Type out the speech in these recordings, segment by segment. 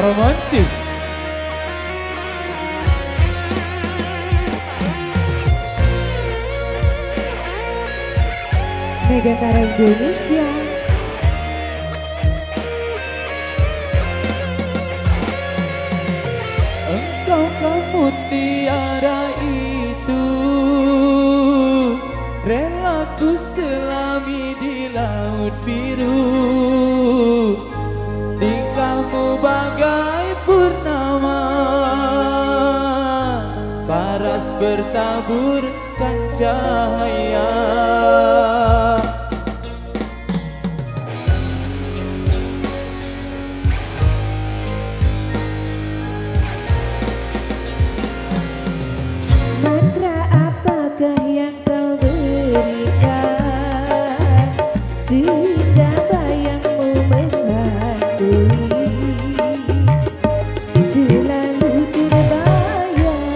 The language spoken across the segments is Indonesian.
romantis. Megantara Indonesia. Engkau kan mutiara itu, rela ku selami di laut biru. Di kamu bagai purnama, paras bertaburkan cahaya. Mantra apakah yang kau berikan sehingga bayangmu menghantui, selalu terbayang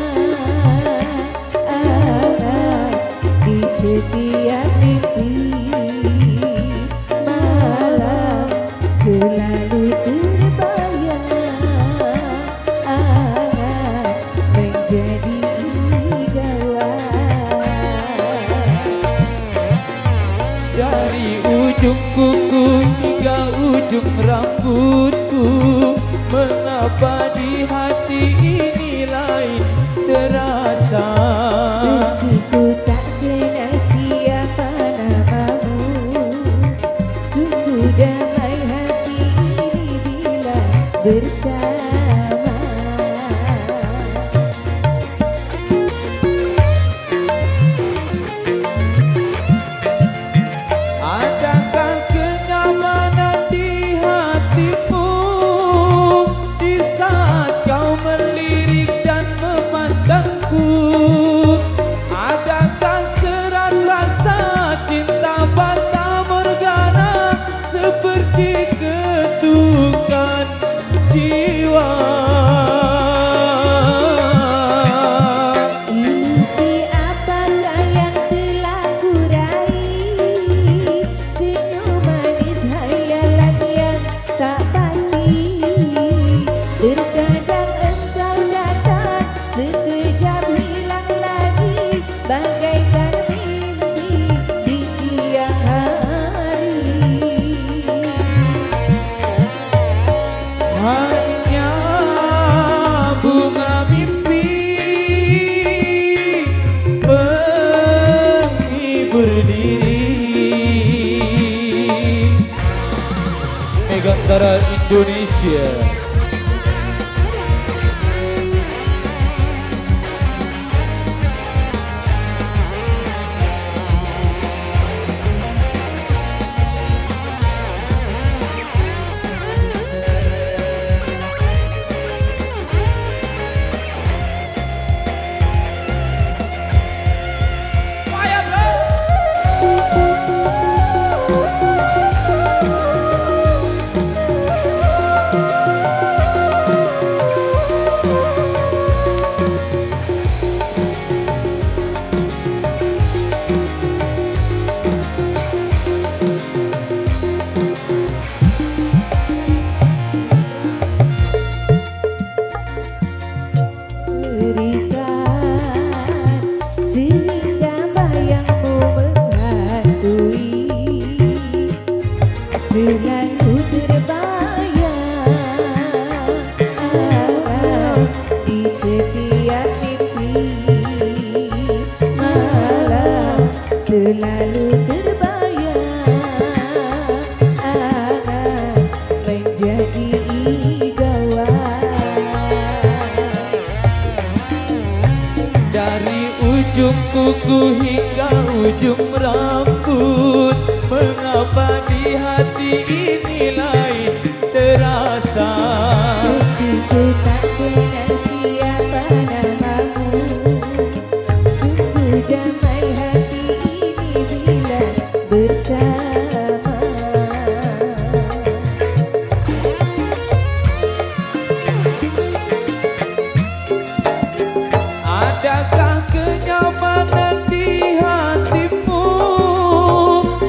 di setiap mimpi malam, selalu terbayang menjadi dari ujung kuku hingga ujung rambutku, mengapa di hati ini lain terasa? Meskiku tak kenal siapa namamu, sungguh damai hati ini bila bersama. Adakah kenyamanan di hatimu di saat kau melirik dan memandangku? Adakah serat rasa cinta fata morgana seperti ketukan jiwa? Ilusi apakah yang telah kurai, senyum manis hayalan yang tak pasti. Terkadang engkau datang, sekejap hilang lagi, bagaikan mimpi di siang hari. Hanya bunga mimpi menghibur diri. Megantara Indonesia. Berikan sehingga bayangmu menghantui, selalu terbayang di setiap mimpi malam, selalu terbayang menjadi idaman. Dari ujung kuku hingga ujung rambut, mengapa di hati ini lain terasa? Meskiku tak kenal siapa namamu, sungguh damai hati ini bila bersama. Adakah kenyamanan di hatimu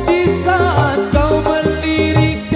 di saat kau melirik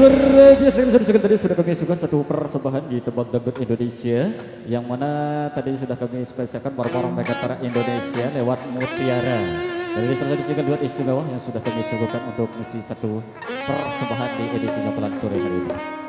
luar biasa sekali tadi sudah kami sukan satu persembahan di tempat dangdut Indonesia yang mana tadi sudah kami spesialkan para Megatara Indonesia lewat Mutiara. Dan ini salah satu duet istimewa yang sudah kami suguhkan untuk misi satu persembahan di edisi Gamelan sore hari ini.